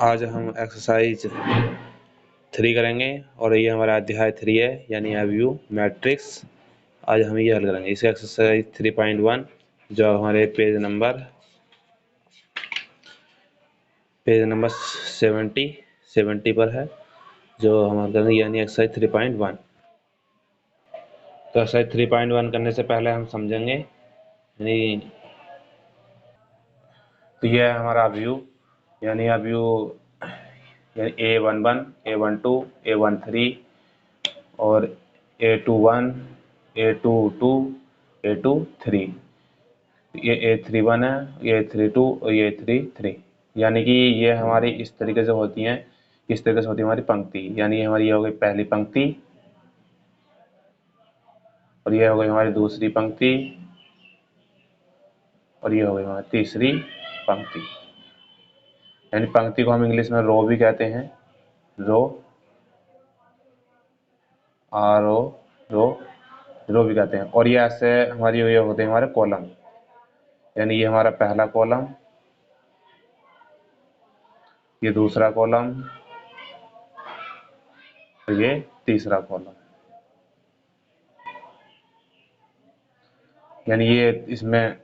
आज हम एक्सरसाइज 3 करेंगे और ये हमारा अध्याय 3 है यानी अवयव मैट्रिक्स। आज हम ये हल करेंगे इसे एक्सरसाइज 3.1 जो हमारे पेज नंबर 70 पर है जो हम करेंगे यानी एक्सरसाइज 3.1। तो एक्सरसाइज 3.1 करने से पहले हम समझेंगे यानी तो ये है हमारा अवयव यानी अवयव A11, A12, A13 और A21, A22, A23। ये A31 है, ये A32 और ये A33। यानी कि ये हमारी इस तरीके से होती हैं, इस तरीके से होती है हमारी पंक्ति। यानी हमारी ये हो गई पहली पंक्ति और ये हो गई हमारी दूसरी पंक्ति और ये हो गई हमारी तीसरी पंक्ति। यानी पंक्ति को हम इंग्लिश में रो भी कहते हैं, रो, रो भी कहते हैं। और ये ऐसे हमारी ये होते हैं हमारे कॉलम। यानी ये हमारा पहला कॉलम, ये दूसरा कॉलम और ये तीसरा कॉलम। यानी ये इसमें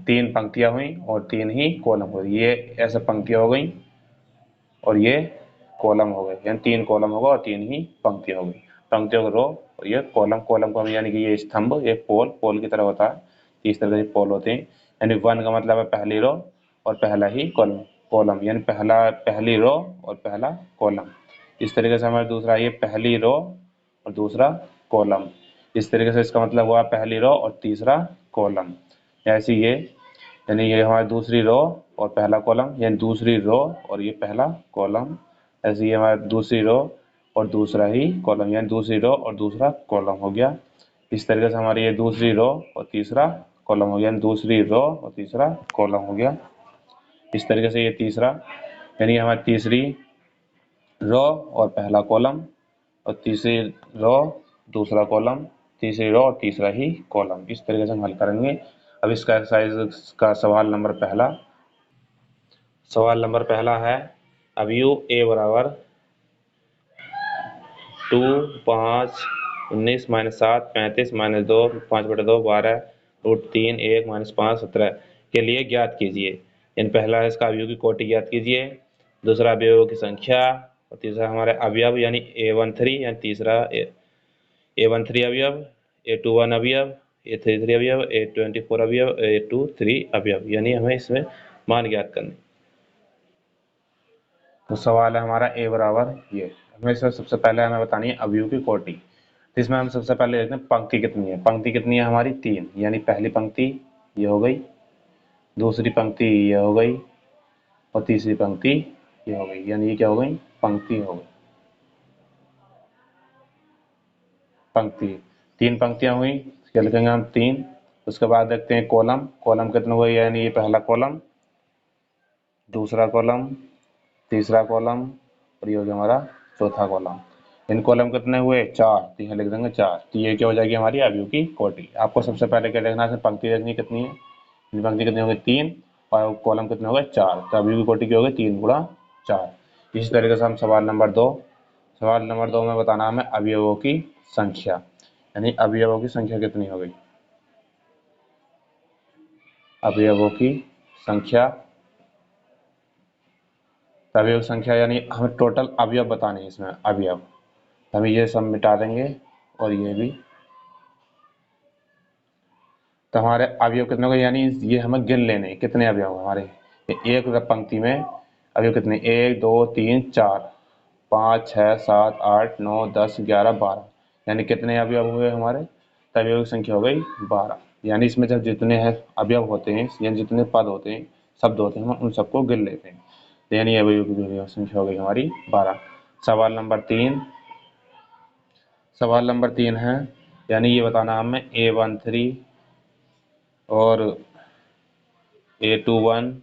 3 पंक्तियां हुई और 3 ही कॉलम हुए। ये ऐसे पंक्तियां हो गई और ये कॉलम हो गए। यानी 3 कॉलम होगा और 3 ही पंक्तियां हो गई। पंक्तियों को रो और ये कॉलम को हम यानी कि ये स्तंभ, ये पोल की तरह होता है। इस तरह के पोल होते हैं। यानी 1 का मतलब है पहली रो और पहला ही कॉलम यानी पहली रो और पहला कॉलम। इस तरीके से हमारा दूसरा ये पहली रो और दूसरा कॉलम। इस तरीके से इसका मतलब हुआ पहली रो और तीसरा कॉलम। ऐसे ये यानी ये हमारी दूसरी रो और पहला कॉलम यानी दूसरी रो और ये पहला कॉलम। ऐसे ये हमारी दूसरी रो और दूसरा ही कॉलम यानी दूसरी रो और दूसरा कॉलम हो गया। इस तरीके से हमारी ये दूसरी रो और तीसरा कॉलम हो गया यानी दूसरी रो और तीसरा कॉलम हो गया। इस तरीके से ये तीसरा यानी हमारी तीसरी रो और पहला कॉलम और तीसरी रो दूसरा कॉलम, तीसरी रो और तीसरा ही कॉलम। इस तरीके से हम हल करेंगे। अब इसका एक्सरसाइज का सवाल नंबर पहला है अवयव A बराबर 2, 5, 19, -7, 35, -2, 5/2, 12, √3, 1, -5, 17 के लिए ज्ञात कीजिए। यानी पहला है इसका अवयव की कोटि ज्ञात कीजिए, दूसरा अवयवों की संख्या और तीसरा हमारे अवयव यानी A13 यानी तीसरा A13 अवयव, A21 अवयव, A33 अवयव, A24 अवयव, A23 अवयव। यानी हमें इसमें मान ज्ञात करने। तो सवाल है हमारा A बराबर ये। हमें सबसे पहले हमें बतानी है अवयव की कोटि। तो इसमें हम सबसे पहले देखते हैं पंक्ति कितनी है। पंक्ति कितनी है हमारी 3। यानी पहली पंक्ति ये हो गई, दूसरी पंक्ति ये हो गई और तीसरी पंक्ति ये हो गई। यानी ये क्या हो गई, पंक्ति हो गई। पंक्ति 3 पंक्तियां हुई, क्या लिखेंगे हम 3। उसके बाद देखते हैं कॉलम कितने हुए। यानी ये पहला कॉलम, दूसरा कॉलम, तीसरा कॉलम और ये हो गया हमारा चौथा कॉलम। इन कॉलम कितने हुए 4, तो यहाँ लिख देंगे 4। तो ये क्या हो जाएगी हमारी अवयव की कोटि। आपको सबसे पहले क्या देखना है, पंक्ति देखनी कितनी है। इन पंक्ति कितनी हो गई 3 और कॉलम कितने हो गए 4। तो अवयव की कोटि क्या हो गई 3 गुणा 4। इसी तरीके से हम सवाल नंबर 2 में बताना हमें अवयवों की संख्या। यानी अवयवों की संख्या कितनी हो गई। अवयवों की संख्या, अवयव संख्या यानी हमें टोटल अवयव बताने हैं इसमें अवयव। हम ये सब मिटा देंगे और ये भी। तो हमारे अवयव कितने होंगे, यानी ये हमें गिन लेने कितने अवयव हमारे एक पंक्ति में। अवयव कितने 1, 2, 3, 4, 5, 6, 7, 8, 9, 10, 11, 12। यानी कितने अवयव हुए हमारे, तो अवयव की संख्या हो गई 12। यानी इसमें जब जितने हैं अवयव होते हैं यानी जितने पद होते हैं, शब्द होते हैं, हम उन सबको गिन लेते हैं। यानी अवयव की संख्या हो गई हमारी 12। सवाल नंबर 3 है। यानी ये बताना हमें A13 और A21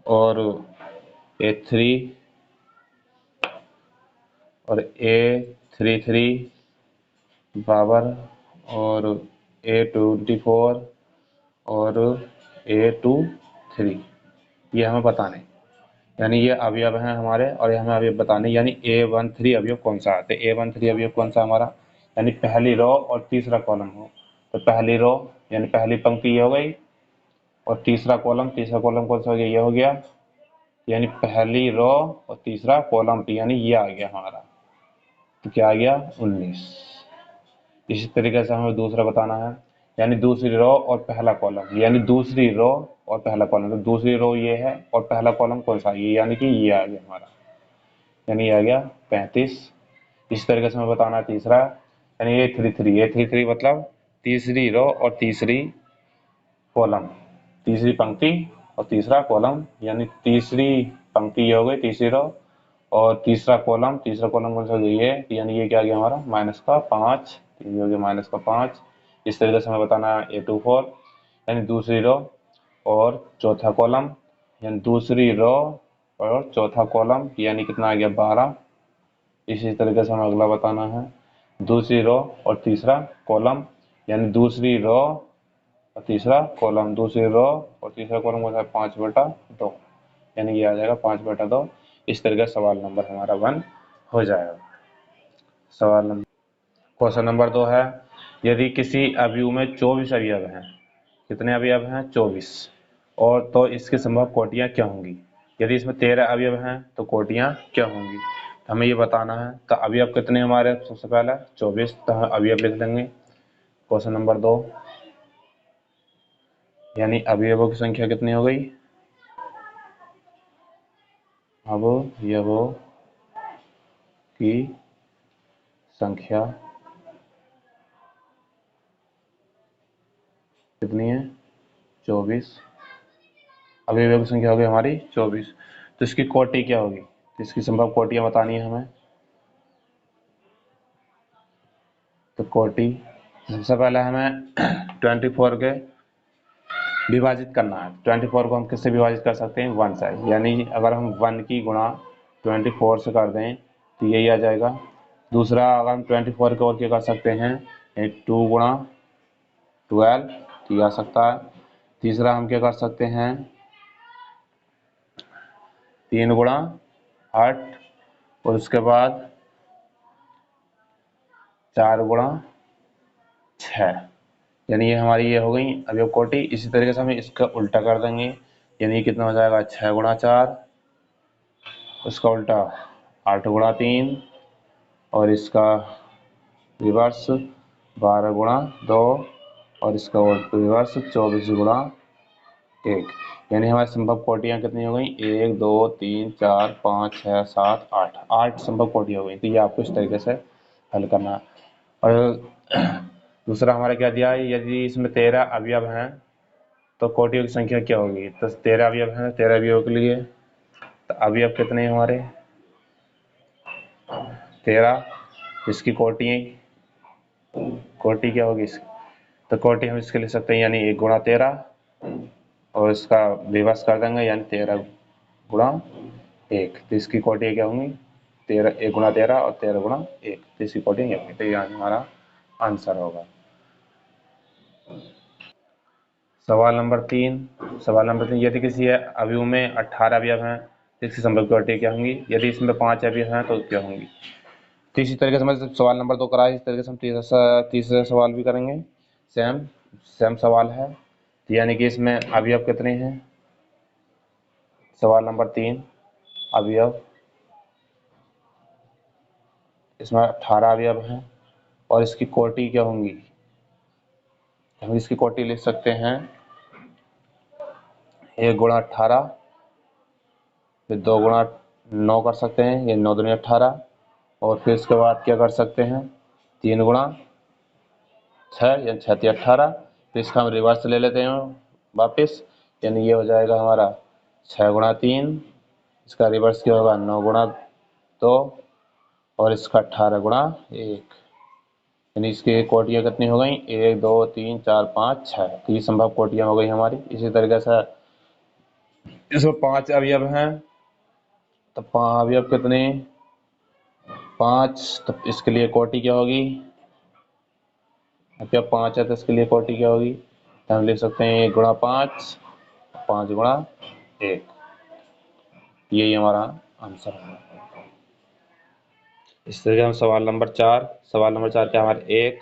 और A3 और A33 बराबर और A24 और A23 ये हमें बताने। यानी ये अवयव हैं हमारे और ये हमें अवयव बताने, यानी A13 अवयव कौन सा है। तो A13 अवयव कौन सा हमारा, यानी पहली रो और तीसरा कॉलम हो। तो पहली रो यानी पहली पंक्ति ये हो गई, और तीसरा कॉलम कौन सा हो गया, ये हो गया। यानी पहली रो और तीसरा कॉलम, यानी ये आ गया हमारा। तो क्या आ गया, 19। इसी तरीके से हमें दूसरा बताना है, यानी दूसरी रो और पहला कॉलम, यानी दूसरी रो और पहला कॉलम। तो दूसरी रो ये है और पहला कॉलम कौन सा, ये, यानी कि ये आ गया हमारा, यानी ये आ गया 35। इस तरीके से हमें बताना है तीसरा, यानी A33 मतलब तीसरी रो और तीसरी कॉलम, तीसरी पंक्ति और तीसरा कॉलम, यानी तीसरी पंक्ति ये हो गई तीसरी रो, और तीसरा कॉलम कौन सा ये, यानी ये क्या आ गया हमारा -5, ये हो गया -5। इस तरीके से हमें बताना है A24, यानी दूसरी रो और चौथा कॉलम, यानी दूसरी रो और चौथा कॉलम, यानी कितना आ गया 12। इसी तरीके से हमें अगला बताना है दूसरी रो और तीसरा कॉलम, यानी दूसरी रो और तीसरा कॉलम, दूसरी रो और तीसरा कॉलम होता है 5/2, यानी ये आ जाएगा 5/2। इस तरीके से सवाल नंबर हमारा 1 हो जाएगा। सवाल नंबर क्वेश्चन नंबर 2 है, यदि किसी अवयव में 24 अवयव हैं, कितने अवयव हैं 24, और तो इसकी संभव कोटियां क्या होंगी। यदि इसमें 13 अवयव हैं तो कोटियां क्या होंगी, तो हमें ये बताना है। तो अवयव कितने हमारे, सबसे पहले 24, तो हम अवयव लिख देंगे क्वेश्चन नंबर 2, यानी अवयवों की संख्या कितनी हो गई, अवयवों की संख्या कितनी है 24, अवयवों की संख्या हो गई हमारी 24। तो इसकी कोटि क्या होगी, तो इसकी संभव कोटियां बतानी है हमें। तो कोटि सबसे पहले हमें 24 के विभाजित करना है। 24 को हम किससे विभाजित कर सकते हैं, 1 से, यानी अगर हम 1 की गुणा 24 से कर दें तो यही आ जाएगा। दूसरा, अगर हम 24 के और क्या कर सकते हैं, 2 गुणा 12, तो ये आ सकता है। तीसरा हम क्या कर सकते हैं, 3 गुणा 8, और उसके बाद 4 गुणा 6, यानी ये हमारी ये हो गई अवयव कोटि। इसी तरीके से हम इसका उल्टा कर देंगे, यानी कितना हो जाएगा 6 गुणा 4, उसका उल्टा 8 गुणा 3, और इसका रिवर्स 12 गुणा 2, और इसका रिवर्स 24 गुणा 1, यानी हमारी संभव कोटियां कितनी हो गई, 1 2 3 4 5 6 7 8, 8 संभव कोटि हो गई। तो ये आपको इस तरीके से हल करना है। और दूसरा हमारा क्या दिया है, यदि इसमें 13 अवयव हैं तो कोटियों की संख्या क्या होगी। तो 13 अवयव हैं, 13 अवयवों के लिए तो अवयव कितने हैं हमारे 13, इसकी कोटि क्या होगी इसकी, तो कोटि हम इसके लिख सकते हैं, यानी 1 गुणा 13, और इसका रिवर्स कर देंगे, यानी 13 गुणा 1, तो इसकी कोटि क्या होंगी 13, 1 गुणा 13 और 13 गुणा 1, तो इसकी कोटि ये होगी। तो ये हमारा आंसर होगा। सवाल नंबर 3, यदि किसी अवयव में 18 अवयव हैं तो इसकी संभव कोटि क्या होंगी, यदि इसमें 5 अवयव हैं तो क्या होंगी। तो इसी तरीके से हम सवाल नंबर 2 कराए, इस तरीके से हम तीसरा सवाल भी करेंगे। सेम सेम सवाल है, यानी कि इसमें अवयव कितने हैं, सवाल नंबर 3, अवयव इसमें 18 अवयव हैं और इसकी कोटि क्या होंगी, हम इसकी कोटि लिख सकते हैं 1 गुणा 18, फिर 2 गुणा 9 कर सकते हैं, ये 9 दूनी 18, और फिर इसके बाद क्या कर सकते हैं 3 गुणा 6, यानी 6 3 18, फिर इसका हम रिवर्स ले लेते हैं वापस, यानी ये हो जाएगा हमारा 6 गुणा 3, इसका रिवर्स क्या होगा 9 गुणा 2, और इसका 18 गुणा 1, यानी इसकी कोटियाँ कितनी हो गई 1 2 3 4 5 6, तो ये संभव कोटियाँ हो गई हमारी। इसी तरीके से इसमें 5 अवयव हैं तो अवयव कितने 5, तो इसके लिए कोटि क्या होगी, अब क्या 5 है तो इसके लिए कोटि क्या होगी, तो हम लिख सकते हैं 1 गुणा 5, 5 गुणा 1, यही हमारा आंसर है। इस तरीके हम सवाल नंबर 4 क्या हमारे 1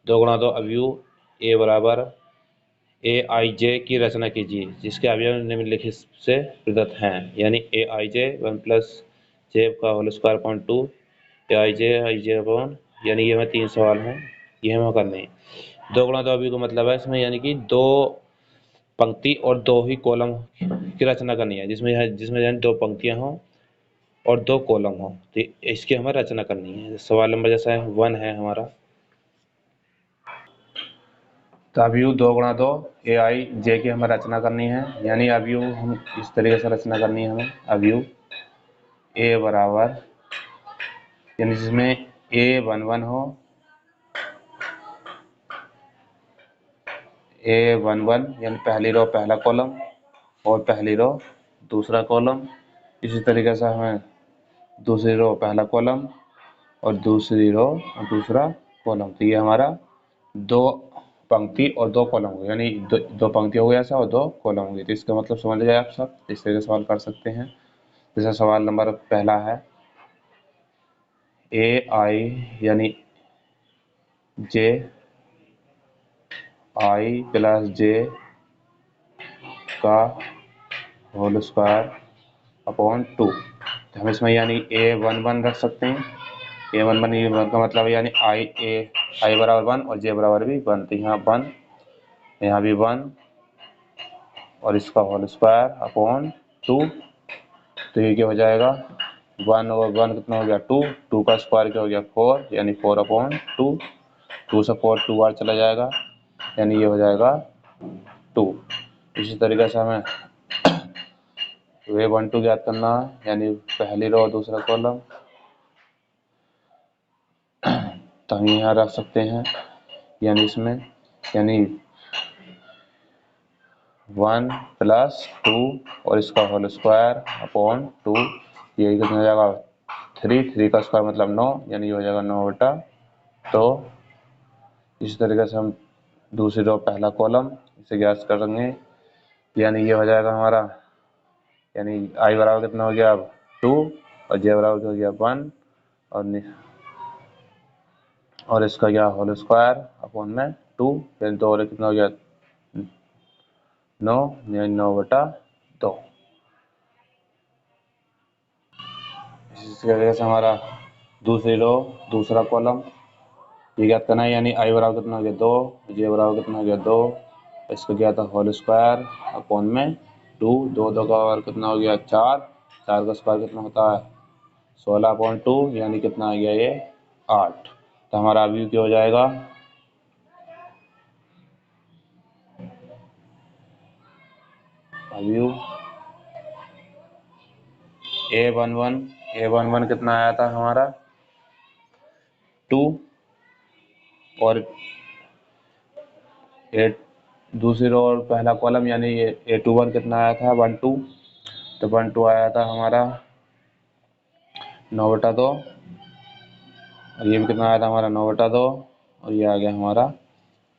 2 गुणा 2 अवयव ए बराबर ए आई जे की रचना कीजिए जिसके अवयव निम्नलिखित से प्रदत्त हैं, यानी ए आई जे 1 + जे का होल स्क्वायर अपॉन 2 ए आई जे अपॉन, यानी ये हमें 3 सवाल हैं, ये हमें करने हैं। 2 गुणा 2 अवयव का मतलब है इसमें यानी कि 2 पंक्ति और 2 ही कॉलम की रचना करनी है, जिसमें यानी 2 पंक्तियां हों और 2 कॉलम हों, तो इसकी हमें रचना करनी है। सवाल नंबर जैसा है 1 है हमारा, तो अवयव 2 गुणा 2 ए आई जे की हमें रचना करनी है, यानी अवयव हम इस तरीके से रचना करनी है हमें। अवयव ए बराबर, यानी जिसमें A11 हो, A11 यानी पहली रो पहला कॉलम और पहली रो दूसरा कॉलम। इसी तरीके से हमें दूसरी रो पहला कॉलम और दूसरी रो और दूसरा कॉलम, तो ये हमारा 2 पंक्ति और 2 कॉलम हो गए, यानी 2 पंक्ति हो गया ऐसा और 2 कॉलम हो गए। तो इसका मतलब समझ गए आप सब, इस तरीके से सवाल कर सकते हैं। जैसे सवाल नंबर पहला है ए आई यानी जे आई प्लस जे का होल स्क्वायर अपॉन 2, तो हम इसमें यानी A11 रख सकते हैं। A11 का मतलब है यानी आई बराबर 1 और जे बराबर भी 1, तो यहाँ 1 यहाँ भी 1 और इसका होल स्क्वायर अपॉन 2, तो ये क्या हो जाएगा 1 और 1 कितना हो गया 2, 2 का स्क्वायर क्या हो गया 4, यानी 4 अपॉन 2, 2 से 4 2 बार चला जाएगा, यानी ये हो जाएगा 2। इसी तरीके से हमें A12 ज्ञात करना है, यानी पहली रो और दूसरा कॉलम, तो हम यहाँ रख सकते हैं, यानी इसमें यानी 1 + 2 और इसका होल स्क्वायर अपॉन 2, ये कितना हो जाएगा 3 का स्क्वायर मतलब 9, यानी ये हो जाएगा 9/2। तो इस तरीके से हम दूसरी रो पहला कॉलम इसे ज्ञात करेंगे, यानी ये हो जाएगा हमारा, यानी आई बराबर कितना हो गया अब 2 और जे बराबर हो गया 1 और इसका क्या होल स्क्वायर अपॉन में 2, यानी 2 और कितना हो गया 9, यानी 9/2। इसी तरीके से हमारा दूसरी रो दूसरा कॉलम ये ज्ञात करना है, यानी आई बराबर कितना हो गया 2, जे बराबर कितना हो गया 2, इसका क्या था होल स्क्वायर अपॉन में 2, 2 का और कितना हो गया 4, 4 का स्क्वायर कितना होता है 16/2, यानी कितना आ गया ये 8। तो हमारा अवयव क्या हो जाएगा अवयव A11 कितना आया था हमारा 2 और दूसरी रो और पहला कॉलम यानी ये A21 कितना आया था 1 2, तो 1 2 आया था हमारा 9/2 और ये भी कितना आया था हमारा 9/2 और ये आ गया हमारा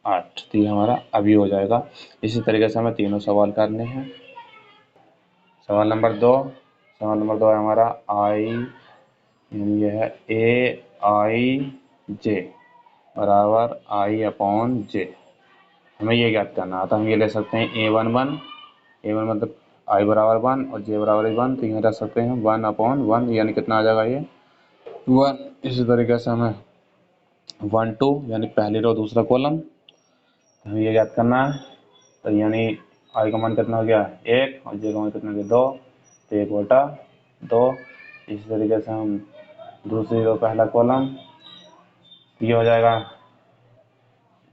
8, तो ये हमारा अवयव हो जाएगा। इसी तरीके से हमें तीनों सवाल करने हैं। सवाल नंबर 2 है हमारा आई, यानी ये है A I J बराबर आई अपॉन जे, हमें ये ज्ञात करना है। तो हम ये ले सकते हैं A11 मतलब आई बराबर 1 और जे बराबर 1, तो यहाँ रख सकते हैं 1/1, यानी कितना आ जाएगा ये 1। इसी तरीके से हमें 1 2 यानी पहली रो दूसरा कॉलम, हमें ये ज्ञात करना है, तो यानी आई का मान कितना हो गया 1 और जे का मान कितना हो गया 2, तो 1/2। इसी तरीके से हम दूसरी रो पहला कॉलम ये हो जाएगा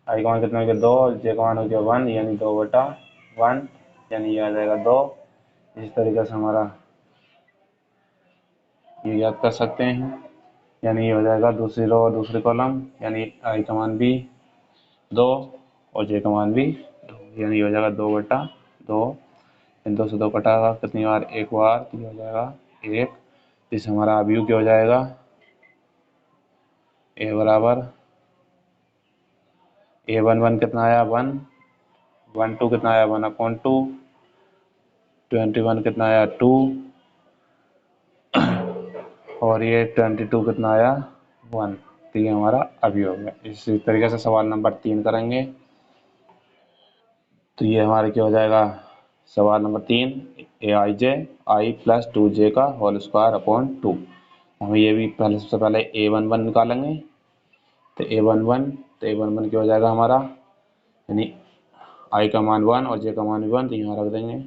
आई का मान कितना हो गया 2 और जे का मान हो गया 1, यानी 2/1, यानी ये आ जाएगा 2। इस तरीके से हमारा ये याद कर सकते हैं, यानी ये हो जाएगा दूसरी रो और दूसरी कॉलम, यानी आई का मान भी 2 और जे का मान भी 2, यानी ये हो जाएगा 2/2। इन 2 से 2 कटागा कितनी बार 1 बार, तो ये हो जाएगा 1। इस हमारा अवयव क्या हो जाएगा ए बराबर A11 कितना आया 1, 1 2 कितना आया 1/2, 21 कितना आया 2 और ये 22 कितना आया 1। तो ये हमारा अभी हो गया। इसी तरीके से सवाल नंबर 3 करेंगे। तो ये हमारा क्या हो जाएगा, सवाल नंबर 3 आई प्लस 2j का होल स्क्वायर अपॉन 2। हमें ये भी पहले सबसे पहले a11 निकालेंगे। तो a11 क्या हो जाएगा हमारा, यानी आई का मान 1 और j का मान भी 1, तो यहाँ रख देंगे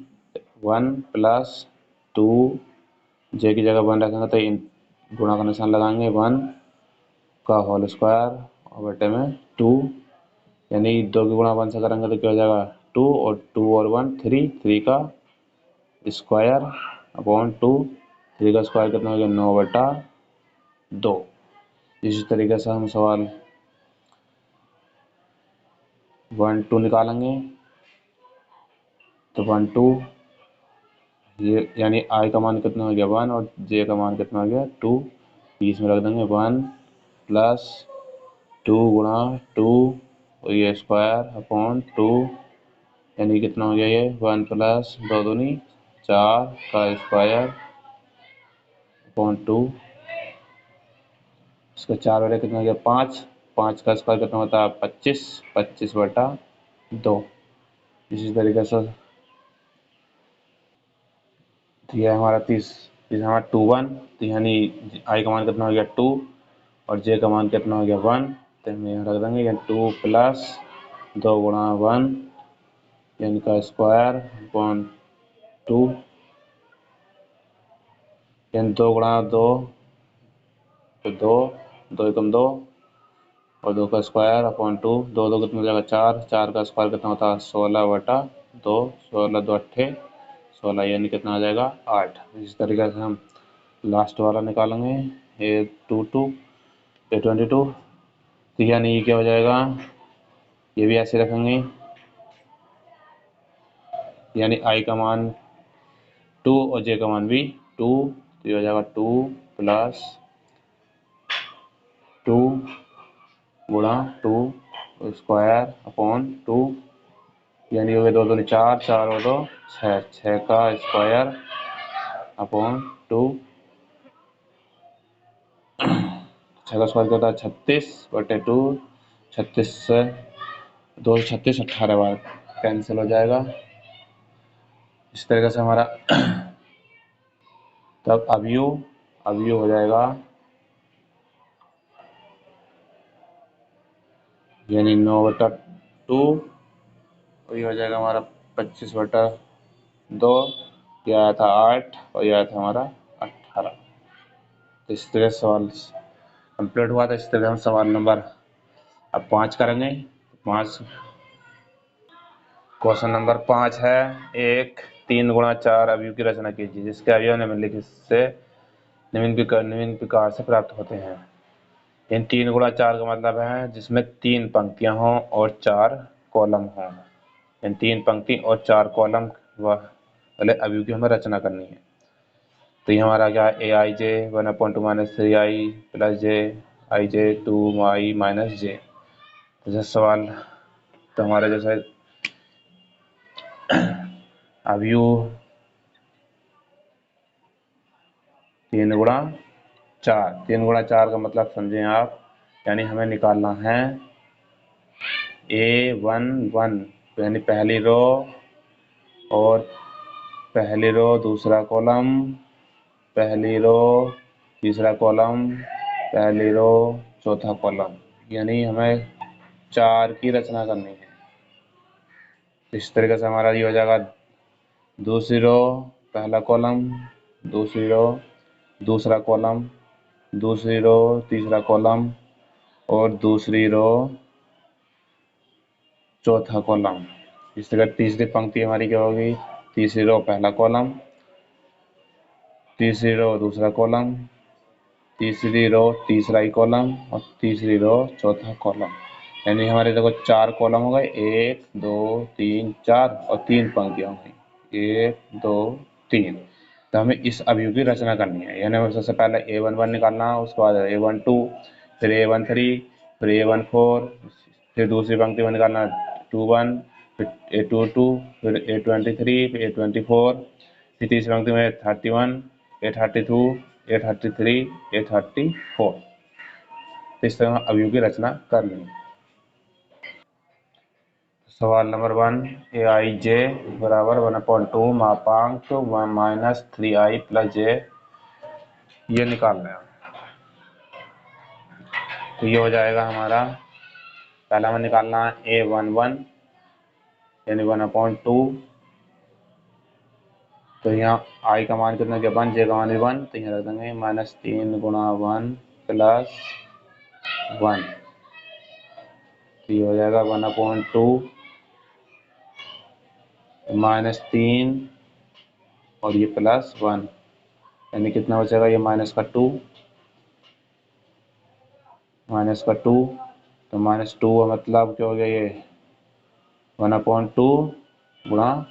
1 प्लस 2, j की जगह 1 रखेंगे तो इन गुणा का निशान लगाएंगे 1 का होल स्क्वायर और बटे में 2, यानी 2 की गुणा 1 से करेंगे तो क्या हो जाएगा 2 और 2 और 1 3 का स्क्वायर अपॉन 2। 3 का स्क्वायर कितना हो गया 9/2। इसी तरीके से हम सवाल 1 2 निकालेंगे। तो 1 2 ये यानी आई का मान कितना हो गया 1 और जे का मान कितना हो गया 2। बीच में रख देंगे 1 प्लस 2 गुणा 2 और ये स्क्वायर अपॉन 2, यानी कितना हो गया ये 1 प्लस 2 दूनी 4 का स्क्वायर अपॉन 2। इसका 4 बटे कितना हो गया 5। 5 का स्क्वायर कितना होता है 25। 25/2। इसी तरीके से तो यह हमारा 30 हमारा 21। तो यानी आई का मान कितना हो गया 2 और जे का मान कितना हो गया 1। तो हम यहाँ रख देंगे 2 प्लस 2 गुणा 1 यानी का स्क्वायर अपॉन 2, यानी 2 गुणा 2 तो 2, 2 एकम 2 और 2 का स्क्वायर अपॉन 2। 2 2 कितना हो जाएगा 4। 4 का स्क्वायर कितना होता है 16/2। 16 2 8 16, यानी कितना आ जाएगा 8। इस तरीके से हम लास्ट वाला निकालेंगे A22। तो यानी ये क्या हो जाएगा, ये भी ऐसे रखेंगे, यानी आई का मान 2 और जे का मान भी 2। तो ये हो जाएगा 2 प्लस 2 गुणा 2 स्क्वायर अपॉन 2, यानी हो गया 2 2 4, 4 और 2 6, 6 का स्क्वायर अपॉन 2। 6 का स्क्वायर क्या होता है 36/2। 36 से 2 36 18 बार कैंसिल हो जाएगा। इस तरीके से हमारा तब अवयव हो जाएगा, यानी 9/2 और ये हो जाएगा हमारा 25/2। ये आया था 8 और ये आया था हमारा 18। तो इस तरह सवाल कंप्लीट हुआ था। इस तरह हम सवाल नंबर अब 5 करेंगे। 5 क्वेश्चन नंबर 5 है, एक 3 गुणा 4 अवयव की रचना कीजिए जिसके अवयव निम्नलिखित से निम्न प्रकार से प्राप्त होते हैं। इन 3 गुणा 4 का मतलब है जिसमें 3 पंक्तियां हों और 4 कॉलम हों। इन 3 पंक्ति और 4 कॉलम वाले अवयव की हमें रचना करनी है। तो ये हमारा क्या है aij 1/2 माइनस 3i प्लस जे आई जे 2i माइनस जे। जैसे सवाल तो हमारा जैसे अवयव 3 गुणा 4। 3 गुणा 4 का मतलब समझें आप, यानी हमें निकालना है A11 यानी पहली रो और पहली रो दूसरा कॉलम, पहली रो तीसरा कॉलम, पहली रो चौथा कॉलम, यानी हमें 4 की रचना करनी है। इस तरीके से हमारा ये हो जाएगा दूसरी रो पहला कॉलम, दूसरी रो दूसरा कॉलम, दूसरी रो तीसरा कॉलम और दूसरी रो चौथा कॉलम। इस तरह तीसरी पंक्ति हमारी क्या होगी, तीसरी रो पहला कॉलम, तीसरी रो दूसरा कॉलम, तीसरी रो तीसरा ही कॉलम और तीसरी रो चौथा कॉलम। यानी हमारे देखो 4 कॉलम हो गए, 1 2 3 4 और 3 पंक्तियां हो गई 1 2 3। तो हमें इस अवयव की रचना करनी है, यानी हमें सबसे पहले A11 निकालना है, उसके बाद A12, फिर A13, फिर A14, फिर दूसरी पंक्ति में निकालना 21, फिर A22, फिर A23, फिर A24, फिर तीसरी पंक्ति में 31, A32, ये 33, ये 34। तो इस तरह अवयव की रचना कर लेंगे। सवाल नंबर 1, ए आई जे बराबर 1/2 मापांक -3i + j ये निकालना है। तो ये हो जाएगा हमारा, पहला हमें निकालना है A11 यानी 1/2। तो यहाँ आई का मान कितना गया 1, जे का मान भी 1, तो यहाँ रख देंगे -3 × 1 + 1। तो ये हो जाएगा 1/2 -3 और ये +1, यानी कितना बचेगा, ये -2 तो -2 का मतलब क्या हो गया, ये 1/2 गुणा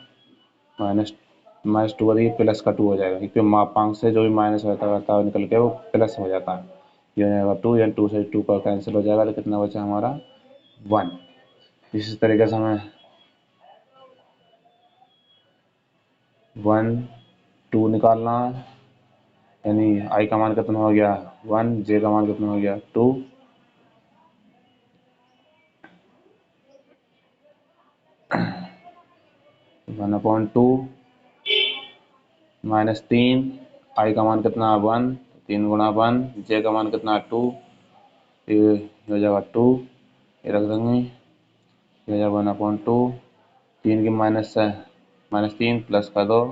-2 और ये +2 हो जाएगा, क्योंकि मापांक से जो भी माइनस रहता है निकल के वो प्लस हो जाता है। ये हो जाएगा 2, यानी 2 से 2 का कैंसिल हो जाएगा, तो कितना बचा हमारा 1। इसी तरीके से हमें 1, 2 निकालना है, यानी आई का मान कितना हो गया 1, जे का मान कितना हो गया 2। 1/2 -3, आई का मान कितना 1, 3 × 1, जे का मान कितना 2, ये हो जाएगा 2, ये रख देंगे, ये हो जाएगा 1/2, 3 की -3 प्लस का 2,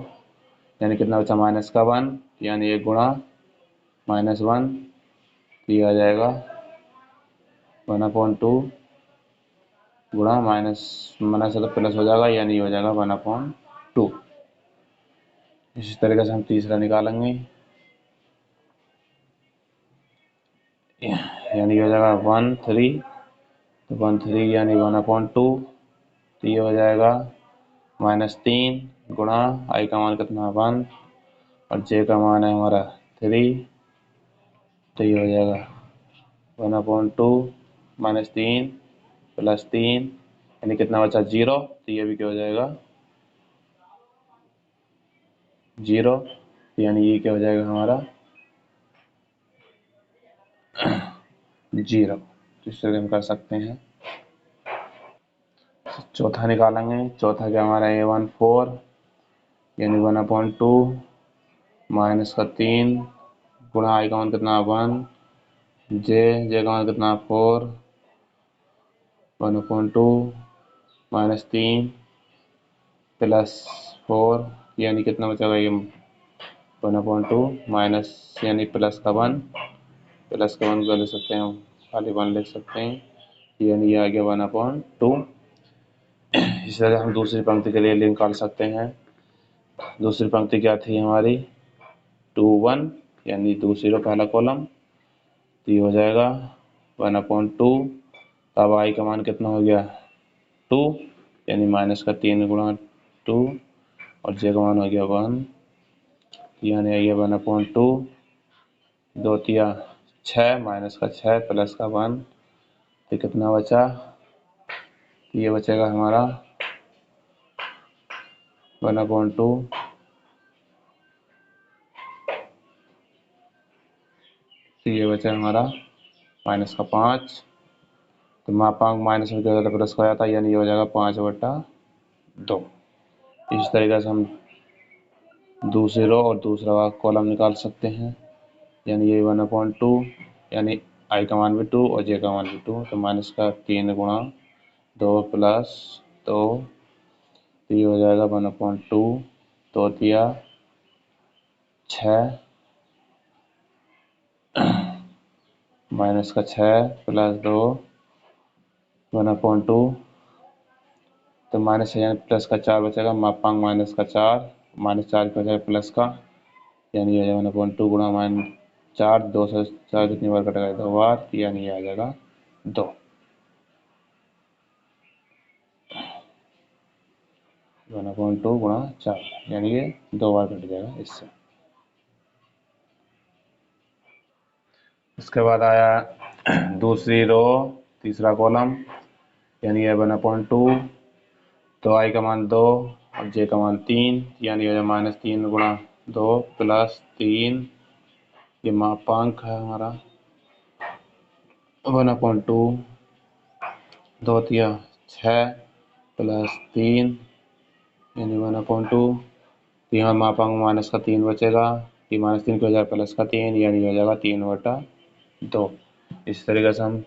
यानी कितना बचा -1, यानी 1 गुणा -1, तो ये आ जाएगा 1/2 गुणा माइनस से तो प्लस हो जाएगा, यानी ये हो जाएगा 1/2। इसी तरीके से हम तीसरा निकालेंगे, यानी ये हो जाएगा 1/3, तो 1/3 यानी 1/2, तो ये हो जाएगा -3 गुणा आई का मान कितना है 1 और जे का मान है हमारा 3, तो ये हो जाएगा 1/2 -3 +3, यानी कितना बचा 0, तो ये भी क्या हो जाएगा 0, यानी ये क्या हो जाएगा हमारा 0। तो इस तरह हम कर सकते हैं। चौथा निकालेंगे, चौथा क्या हमारा A14 यानी 1/2 -3 गुणा आई का मान कितना 1, जे का मान कितना 4, 1/2 -3 +4, यानी कितना बचेगा ये 1/2 माइनस यानी प्लस का 1 को ले सकते हैं हम, खाली 1 लिख सकते हैं, यानी ये आ गया 1/2। इस तरह हम दूसरी पंक्ति के लिए निकाल सकते हैं। दूसरी पंक्ति क्या थी हमारी 2, 1, यानी दूसरी रो पहला कॉलम, तो ये हो जाएगा 1/2। अब आई का मान कितना हो गया 2, यानी -3 × 2 और जे का मान हो गया 1, यानी आ गया 1/2, 2 तिया 6 -6 प्लस का 1, तो कितना बचा, ये बचेगा हमारा 1/2 तो ये बचा हमारा -5, तो मापांक माइनस में क्या प्लस का जाता है, यानी ये हो जाएगा 5/2। इस तरीके से हम दूसरी रो और दूसरा कॉलम निकाल सकते हैं, यानी ये 1/2, यानी आई का मान भी 2 और जे का मान भी 2, तो -3 × 2 + 2, तो ये हो जाएगा 1/2, 2 तिया 6 -6 + 2 1/2, तो -6 यानी प्लस का 4 बचेगा, मापांक -4 -4 का बचेगा प्लस का, यानी ये 1/2 गुणा -4, 2 से 4 कितनी बार कटेगा 2 बार, यानी ये आ जाएगा 2। 1/2 गुणा 4, यानी ये 2 बार कट जाएगा इससे। उसके बाद आया दूसरी रो तीसरा कॉलम, यानी ये 1/2, तो आई का मान 2 और जे का मान 3, यानी हो जाए -3 × 2 + 3, ये मापांक है हमारा 1/2, 2 तिया 6 प्लस 3 यानी 1/2। यहाँ मापांक माइनस का 3 बचेगा, ये -3 हो जाएगा प्लस का 3 यानी हो जाएगा 3/2। इस तरीके से हम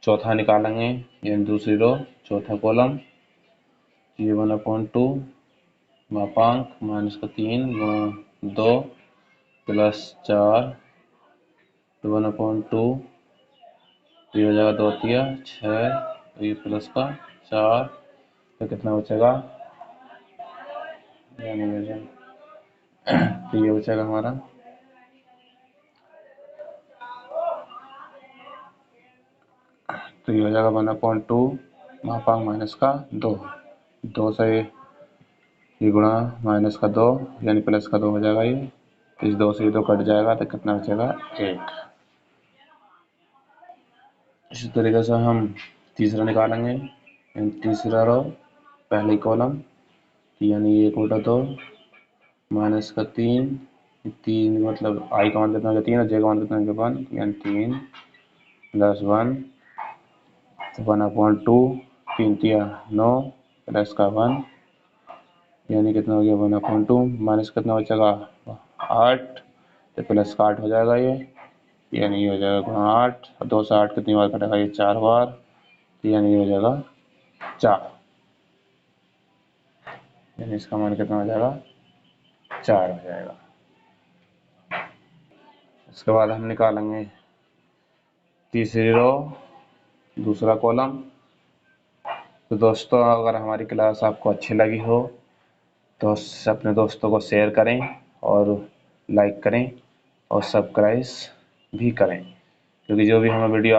चौथा निकालेंगे, यानी दूसरी रो चौथा कॉलम। ये 1/2 मापांक माइनस का 3 गुणा 2 प्लस 4 1/2, ये हो जाएगा 2 तिया 6, ये प्लस का 4, तो कितना बचेगा, यानी तो ये बचेगा हमारा तो ये हो जाएगा 1/2 मापांक माइनस का 2 से ये गुणा माइनस का 2 यानी प्लस का 2 हो जाएगा। ये इस 2 से 2 कट जाएगा तो कितना बचेगा 1। इसी तरीके से हम तीसरा निकालेंगे, यानी तीसरा रो पहली कॉलम, यानी 1/2 माइनस का 3 मतलब आई का मान कितना होगा 3 और जे का मान कितना होगा 1, यानी 3 प्लस 1 1/2 3 तिया 9 प्लस का 1 यानी कितना हो गया 1/2 माइनस कितना बचेगा 8, तो प्लस का 8 हो जाएगा ये, यानी ये हो जाएगा गुणा 8 और 2 से 8 कितनी बार कटेगा ये 4 बार, तो यानी ये हो जाएगा 4, यानी इसका मान कितना हो जाएगा 4 हो जाएगा। इसके बाद हम निकालेंगे तीसरी रो दूसरा कॉलम। तो दोस्तों अगर हमारी क्लास आपको अच्छी लगी हो तो अपने दोस्तों को शेयर करें और लाइक करें और सब्सक्राइब भी करें, क्योंकि जो भी हम वीडियो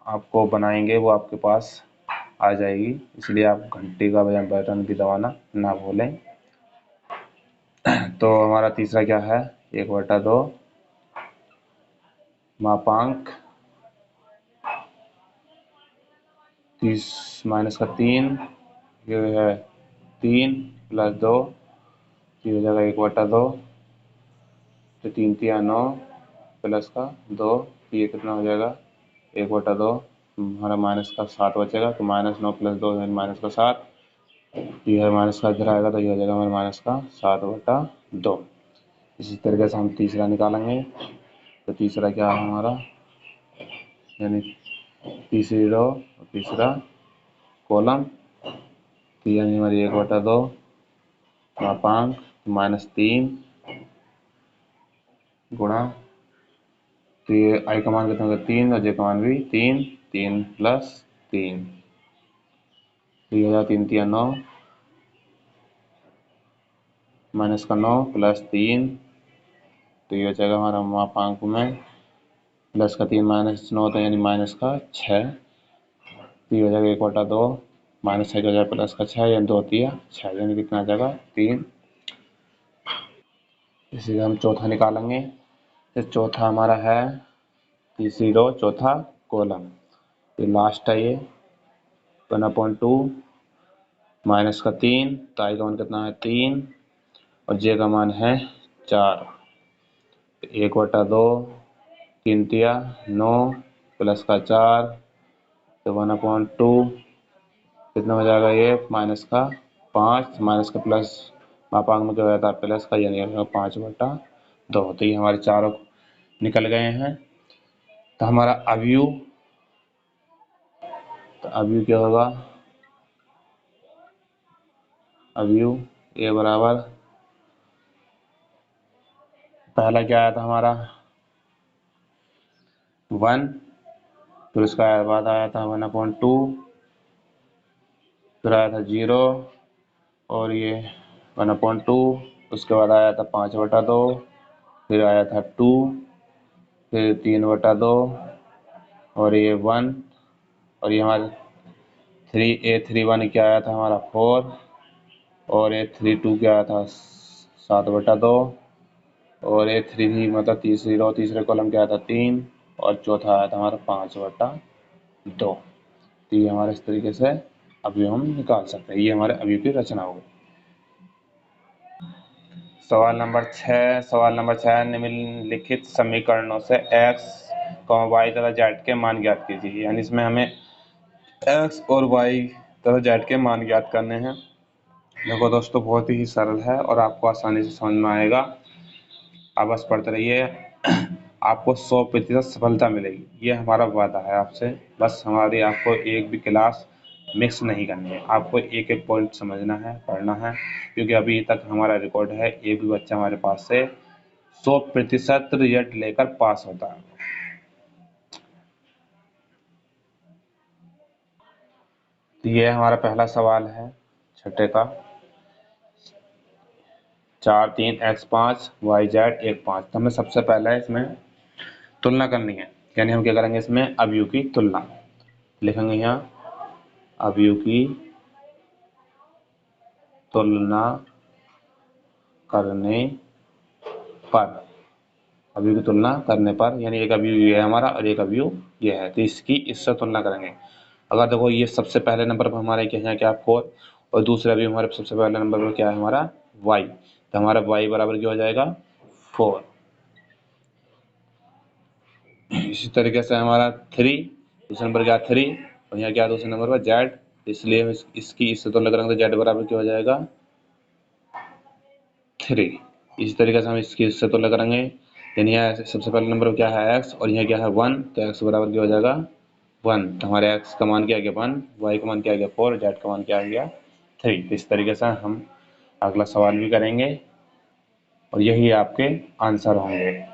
आपको बनाएंगे वो आपके पास आ जाएगी, इसलिए आप घंटी का बटन भी दबाना ना भूलें। तो हमारा तीसरा क्या है 1/2 मापांक 30 माइनस का 3, ये है 3 प्लस 2, ये हो जाएगा 1/2, तो 3 तिया 9 प्लस का 2, ये कितना हो जाएगा 1/2, हमारा माइनस का 7 बचेगा, तो -9 प्लस 2 माइनस का 7, ये है माइनस का इधर आएगा तो ये हो जाएगा हमारा माइनस का 7/2। इसी तरीके से हम तीसरा निकालेंगे। तो तीसरा क्या है हमारा, यानी तीसरी रो तीसरा कॉलम, तो यानी हमारी 1/2 मापांक -3 गुणा, तो ये आई का मान कितना होगा 3 और जे का मान भी 3, 3 प्लस 3, तो ये हो जाएगा 3 तिया 9 माइनस का 9 प्लस 3, तो ये हो जाएगा हमारा मापांक में प्लस का 3 -9 था यानी माइनस का 6, तो ये हो जाएगा 1/2 माइनस 6 हो जाएगा प्लस का 6 यानी 2 तिया 6 यानी कितना आ जाएगा 3। इसीलिए हम चौथा निकालेंगे। तो चौथा हमारा है तीसरी रो चौथा कॉलम, ये लास्ट है ये 1/2 माइनस का 3, तो आई का मान कितना है 3 और जे का मान है 4, 1/2 3 तिया 9 प्लस का 4, तो 1/2 कितना हो जाएगा ये माइनस का 5, माइनस का प्लस मापांक में क्या हो जाता है प्लस का, यानी 5/2। तो ये हमारे चारों निकल गए हैं। तो हमारा अवयव, तो अवयव क्या होगा, अवयव ए बराबर पहला क्या आया था हमारा 1, फिर उसका बाद आया था 1/2, फिर आया था 0 और ये 1/2, उसके बाद आया था 5/2, फिर आया था 2, फिर 3/2 और ये 1, और ये हमारे 3 क्या आया था हमारा 4, और ये 3 क्या आया था 7/2, और ये 3 मतलब तीसरी रो तीसरे कॉलम क्या आया था 3, और चौथा आया था हमारा 5/2। तो ये हमारे इस तरीके से अभी हम निकाल सकते हैं, ये हमारे अभी की रचना होगी। सवाल नंबर 6 निम्नलिखित समीकरणों से x, y तथा z के मान ज्ञात कीजिए। यानी इसमें हमें x और y तथा z के मान ज्ञात करने हैं। देखो दोस्तों, बहुत ही सरल है और आपको आसानी से समझ में आएगा। आप बस पढ़ते रहिए, आपको 100% सफलता मिलेगी, ये हमारा वादा है आपसे। बस हमारी आपको एक भी क्लास मिक्स नहीं करनी है, आपको एक एक पॉइंट समझना है, पढ़ना है, क्योंकि अभी तक हमारा रिकॉर्ड है एक भी बच्चा हमारे पास से 100% रिजल्ट लेकर पास होता है। तो ये हमारा पहला सवाल है छठे का, 4 3 x 5 y z 1 5। तो हमें सबसे पहले इसमें तुलना करनी है। यानी हम क्या करेंगे, इसमें अवयव की तुलना लिखेंगे। यहाँ अवयव की तुलना करने पर, अवयव की तुलना करने पर, यानी एक अवयव ये है हमारा और एक अवयव ये है, तो इसकी इससे तुलना करेंगे। अगर देखो ये सबसे पहले नंबर पर हमारे क्या है, क्या 4, और दूसरे अवयव हमारे सबसे पहले नंबर पर क्या है हमारा y, तो हमारा y बराबर क्या हो जाएगा 4। इसी तरीके से हमारा 3, दूसरे नंबर क्या 3, और यहाँ क्या दूसरे नंबर पर z, इसलिए हम इसकी इससे तुलना करेंगे तो z बराबर क्या हो जाएगा 3। इसी तरीके से हम इसकी इससे तुलना करेंगे, यानी यहाँ सबसे पहले नंबर क्या है x और यहाँ क्या है 1, तो x बराबर क्या हो जाएगा 1। तो हमारे x का मान क्या आ गया 1, y का मान क्या आ गया 4, z का मान क्या आ गया 3। तो इस तरीके से हम अगला सवाल भी करेंगे और यही आपके आंसर होंगे।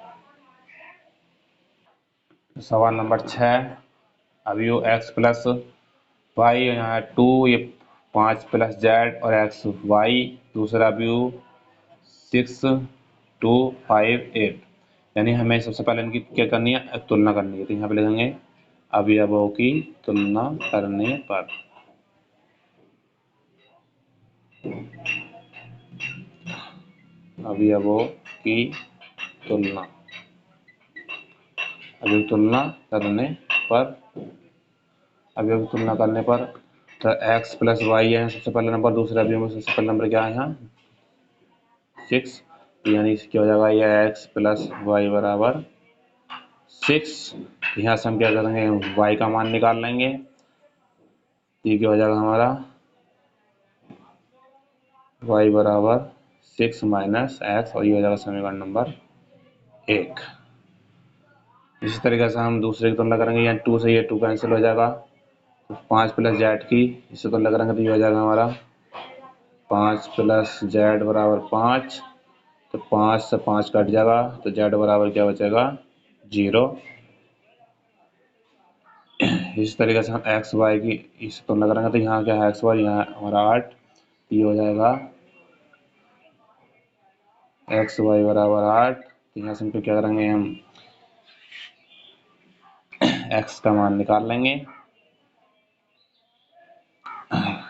सवाल नंबर 6, अवयव x प्लस वाई, यहाँ 2, ये 5 प्लस जेड और एक्स वाई, दूसरा व्यू 6 2 5 8। यानी हमें सबसे पहले इनकी क्या करनी है, तुलना करनी है। तो यहाँ पे लिखेंगे अवयवों की तुलना करने पर, अवयवों की तुलना, अवयव तुलना करने पर, अवयव की तुलना करने पर, तो x प्लस वाई है सबसे पहला नंबर, दूसरा अवयव में सबसे पहला नंबर क्या है यहाँ 6, यानी क्या हो जाएगा ये x प्लस वाई बराबर 6। यहाँ से हम क्या करेंगे, y का मान निकाल लेंगे। ये क्या हो जाएगा हमारा y बराबर 6 माइनस एक्स, और ये हो जाएगा समीकरण नंबर 1। इसी तरीके से हम दूसरे की तुलना करेंगे, यहाँ 2 से ये 2 कैंसिल हो जाएगा, तो 5 प्लस जेड की इससे तुलना करेंगे तो ये हो जाएगा हमारा 5 प्लस जेड बराबर 5। तो 5 से 5 कट जाएगा, तो जेड बराबर क्या बचेगा 0। इस तरीके से हम एक्स वाई की इससे तुलना करेंगे तो यहाँ क्या है एक्स वाई, यहाँ हमारा 8, ये हो जाएगा एक्स वाई बराबर 8। तो यहाँ से हम क्या करेंगे, हम एक्स का मान निकाल लेंगे।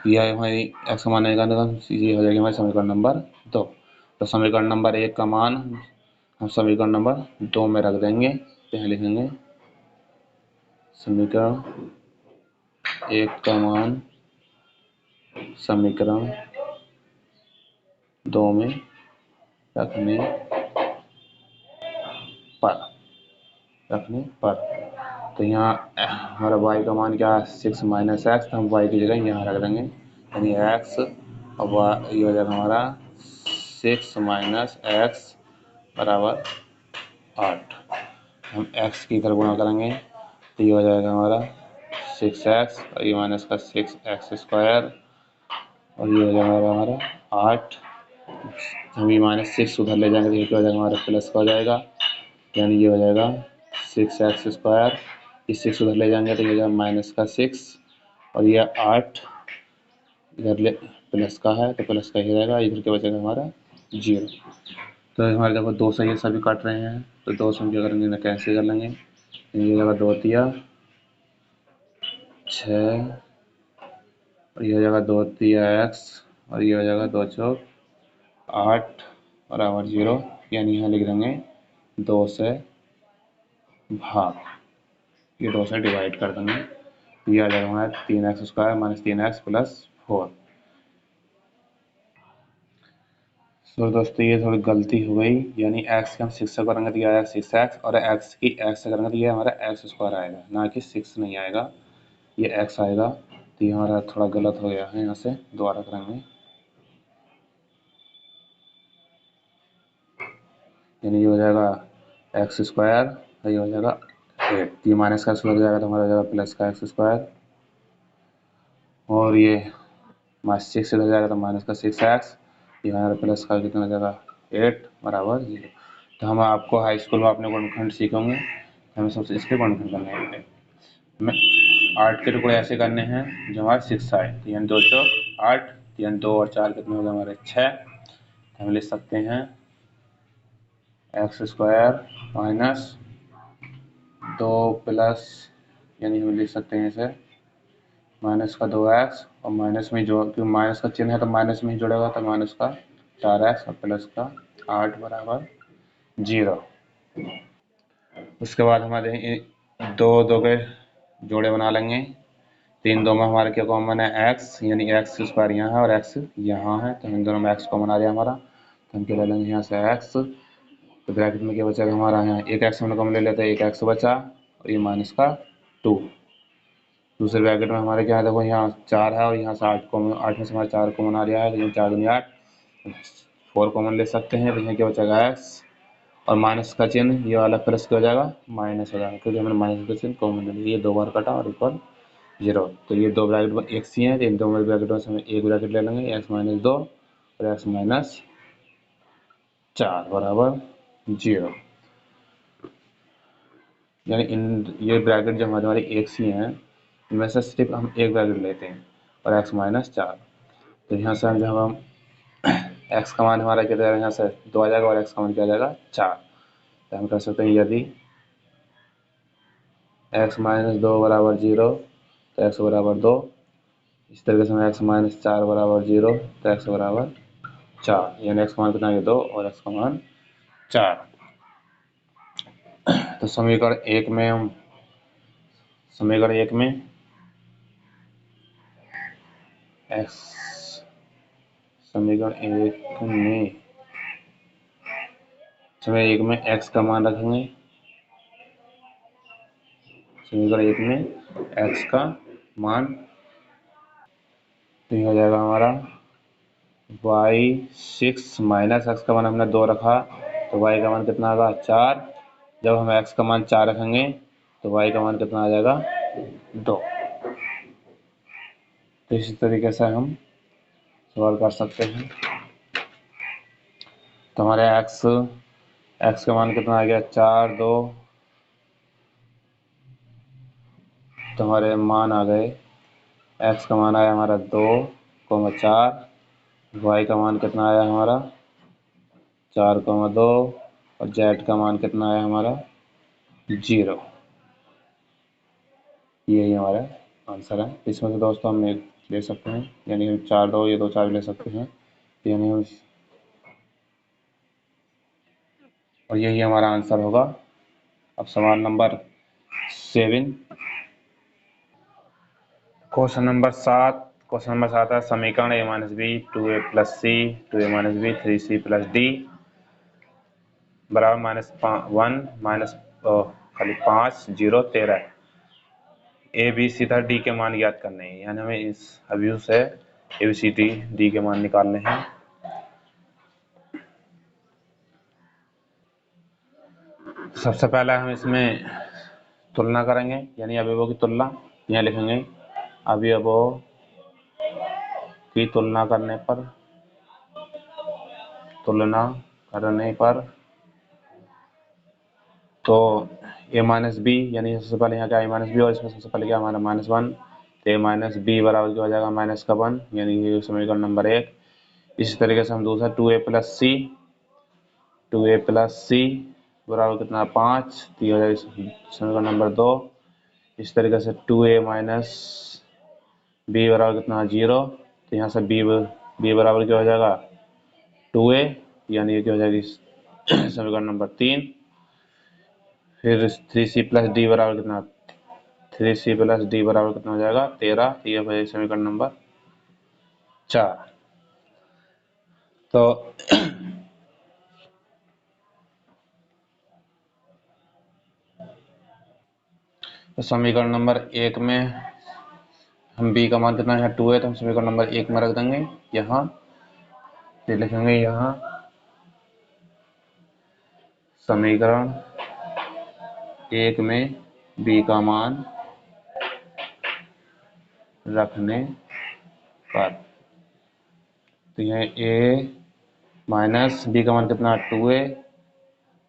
यह हमारी एक्स का मान निकालने का ये हो जाएगी हमारी समीकरण नंबर 2। तो समीकरण नंबर 1 का मान हम समीकरण नंबर 2 में रख देंगे। यहाँ लिखेंगे समीकरण 1 का मान समीकरण 2 में रखने पर, तो यहाँ हमारा y का मान क्या है 6 माइनस एक्स, तो हम y की जगह यहाँ रख देंगे, यानी x और y, ये हो जाएगा हमारा 6 माइनस एक्स बराबर 8। हम x की तरफ गुणा करेंगे तो ये हो जाएगा हमारा 6x, और ये माइनस का 6x स्क्वायर, और ये हो जाएगा हमारा 8। हम ये माइनस 6 उधर ले जाएंगे तो ये क्या हो जाएगा हमारा प्लस का हो जाएगा, यानी ये हो जाएगा 6x स्क्वायर। इस 6 उधर ले जाएंगे तो ये हो जाएगा माइनस का 6, और ये 8 इधर ले प्लस का है तो प्लस का ही रहेगा, इधर क्या बचेगा हमारा 0। तो हमारे देखो 2 से ये सभी काट रहे हैं, तो 2 से हम क्या करेंगे ना कैंसिल कर लेंगे। ये जगह 2 तिया 6, और ये हो जाएगा 2 तिया x, और ये हो जाएगा 2 चौक 8 बराबर 0। यानी यहाँ लिख देंगे 2 से भाग, ये 2 से डिवाइड कर देंगे, ये आ जाएगा हमारा 3x square minus 3x plus 4। तो दोस्तों ये थोड़ी गलती हो गई, यानी x की हम 6 से करेंगे तो ये आएगा 6x, और x की x से करेंगे तो ये हमारा x² आएगा, ना कि 6 नहीं आएगा, ये x आएगा। तो ये हमारा थोड़ा गलत हो गया है, यहाँ से दोबारा करेंगे, यानी ये हो जाएगा x², और ये हो जाएगा 8, ये माइनस का लग जाएगा तो हमारा हो जाएगा प्लस का x², और ये माइनस 6 से लग जाएगा तो माइनस का 6x, ये हमारा प्लस का कितना हो जाएगा 8 बराबर 0। तो हम आपको हाई स्कूल में अपने गुणनखंड सीखेंगे, हमें सबसे इसके गुणनखंड करने हैं। हमें 8 के टुकड़े ऐसे करने हैं जो हमारे 6 आए, तो यानी 2 चौक 8, यानी 2 और 4 कितने हो गए हमारे 6। हम लिख सकते हैं x² माइनस 2 प्लस, यानी हम लिख सकते हैं इसे माइनस का 2x, और माइनस में जोड़, क्योंकि माइनस का चिन्ह है तो माइनस में ही जुड़ेगा, तो माइनस का 4x और प्लस का 8 बराबर 0। उसके बाद हमारे दो के जोड़े बना लेंगे, 3 2 में हमारे क्या कॉमन है x, यानी x² यहाँ है और x यहाँ है, तो इन दोनों में x कॉमन आ गया हमारा, तो हम क्या ले लेंगे यहाँ से x, तो ब्रैकेट में क्या बचेगा हमारा, यहाँ एक x हमने कॉमन ले लेते हैं, एक x बचा, और ये माइनस का 2। दूसरे ब्रैकेट में हमारे क्या है, देखो यहाँ 4 है और यहाँ से 8 कॉमन, 8 में से हमारे 4 कॉमन आ रहा है, लेकिन 4 दूनी 8, 4 कॉमन ले सकते हैं, तो यहाँ क्या बचेगा x, और माइनस का चिन्ह ये वाला प्लस क्या हो जाएगा, माइनस हो जाएगा, क्योंकि हमने माइनस का चिन्ह कॉमन ले लिया, ये 2 बार कटा और इक्वल 0। तो ये 2 ब्रैकेट एक सी है, तो इन दोनों ब्रैकेटों से हम एक ब्रैकेट ले लेंगे, x-2 और x-4 बराबर 0। यानी इन ये ब्रैकेट जो हमारे एक सी हैं, इनमें से सिर्फ हम एक ब्रैकेट लेते हैं, और x-4, तो यहाँ से जब हम x का मान हमारा क्या जाएगा, यहाँ से 2 आ जाएगा और x का मान क्या आ जाएगा 4, तो हम कह सकते हैं यदि x-2 बराबर 0 तो x बराबर 2, इस तरीके से हम x-4 बराबर 0 तो x बराबर 4, यानी x का मान कितना है 2 और x का मान 4। तो समीकरण 1 में हम x समीकरण 1 में x का मान रखेंगे, समीकरण 1 में x का मान, तो ये हो जाएगा हमारा y6 माइनस x का मान हमने 2 रखा, तो y का मान कितना आएगा 4। जब हम x का मान 4 रखेंगे तो y का मान कितना आ जाएगा 2। तो इसी तरीके से हम सवाल कर सकते हैं। तो हमारे x का मान कितना आ गया 4 2, तो हमारे मान आ गए, x का मान आया हमारा 2,4, y का मान कितना आया हमारा 4,2, और z का मान कितना आया हमारा 0। यही हमारा आंसर है। इसमें से दोस्तों हम एक ले सकते हैं, यानी हम 4 2 ये 2 4 ले सकते हैं, यानी हम, और यही हमारा आंसर होगा। अब सवाल नंबर 7, क्वेश्चन नंबर 7 है समीकरण a-b 2a + c 2a - b 3c + d बराबर -1 खाली 5 0 13 ए बी सी था डी के मान ज्ञात करने हैं, यानी हमें इस अव्यूह से ए बी सी डी के मान निकालने हैं। सबसे पहले हम इसमें तुलना करेंगे, यानी अवयवों की तुलना, यहाँ लिखेंगे अवयवों की तुलना करने पर तो a - b, यानी सबसे पहले यहाँ क्या a - b, और इसमें सबसे पहले क्या हमारा -1, तो a - b बराबर क्या हो जाएगा -1, यानी ये समीकरण नंबर 1। इसी तरीके से हम दूसरा 2a + c बराबर कितना 5, तो ये हो जाएगा समीकरण नंबर 2। इस तरीके से 2a - b बराबर कितना 0, तो यहाँ से b बराबर क्या हो जाएगा 2a, यानी ये क्या हो जाएगी समीकरण नंबर 3। फिर 3c + d बराबर कितना 3c + d बराबर कितना हो जाएगा 13, तो ये हो जाएगा समीकरण नंबर 4। तो तो समीकरण नंबर 1 में हम b का मान कितना है 2 है, तो हम समीकरण नंबर 1 में रख देंगे। यहाँ ये लिखेंगे, यहाँ समीकरण 1 में b का मान रखने पर, तो यह a माइनस b का मान कितना 2 है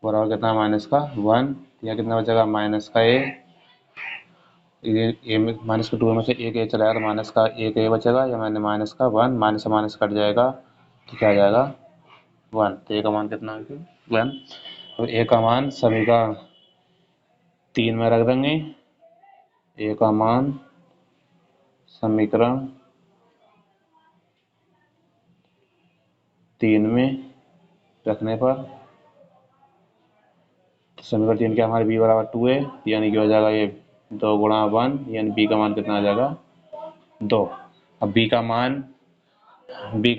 बराबर कितना माइनस का 1, यहाँ कितना बचेगा माइनस का a, ये माइनस का 2 में से एक a चला जाएगा तो माइनस का एक a बचेगा, या मैंने माइनस का 1, माइनस से माइनस कट जाएगा तो क्या आ जाएगा 1, तो a का मान कितना है 1। तो a का मान समीकरण 3 में रख देंगे। a का मान समीकरण 3 में रखने पर समीकरण 3 क्या हमारे b बराबर 2 है, यानी कि हो जाएगा ये 2 गुणा 1, यानी b का मान कितना आ जाएगा 2। अब b का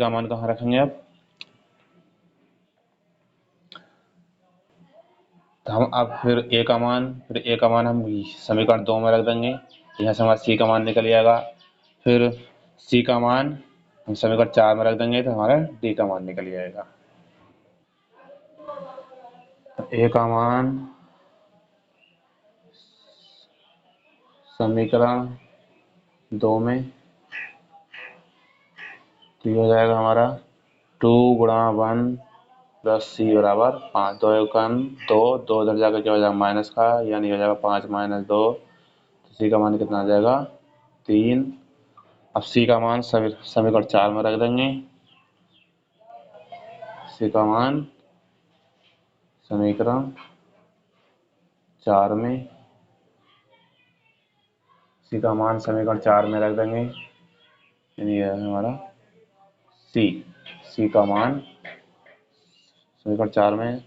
मान कहाँ रखेंगे अब, तो हम अब फिर a का मान हम समीकरण 2 में रख देंगे। यहाँ से हमारा c का मान निकल जाएगा। फिर c का मान हम समीकरण 4 में रख देंगे तो हमारा d का मान निकल जाएगा। a का मान समीकरण 2 में तो ये हो जाएगा हमारा 2 गुणा 1 प्लस c बराबर 5, 2 एकम 2, 2 इधर जाकर क्या हो जाएगा माइनस का, यानी हो जाएगा 5 माइनस 2, तो c का मान कितना आ जाएगा 3। अब c का मान समीकरण 4 में रख देंगे। c का मान समीकरण 4 में c का मान समीकरण 4 में रख देंगे, यानी ये है हमारा c का मान समीकरण 4 में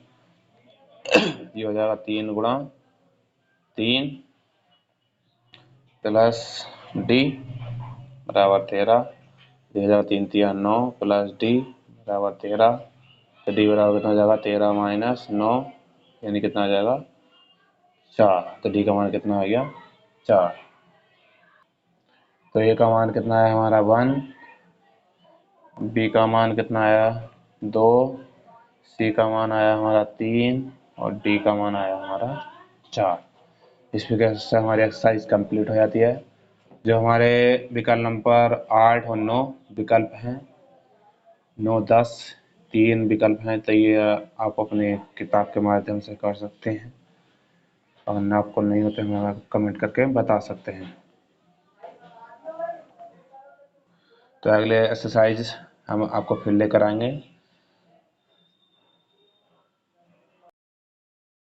ये हो जाएगा 3 गुणा 3 प्लस d बराबर 13, ये हो जाएगा 3 3 9 प्लस d बराबर 13, तो d बराबर कितना हो जाएगा 13 माइनस 9, यानी कितना आ जाएगा 4, तो d का मान कितना आ गया 4। तो a का मान कितना है हमारा 1, b का मान कितना आया 2, c का मान आया हमारा 3 और d का मान आया हमारा 4। इस प्रकार से हमारी एक्सरसाइज कंप्लीट हो जाती है। जो हमारे विकल्प नंबर 8 और 9 विकल्प हैं, 9 10 3 विकल्प हैं, तो ये आप अपने किताब के माध्यम से कर सकते हैं, और न आपको नहीं होते हमें कमेंट करके बता सकते हैं। तो अगले एक्सरसाइज हम आपको फिर लेकर आएंगे।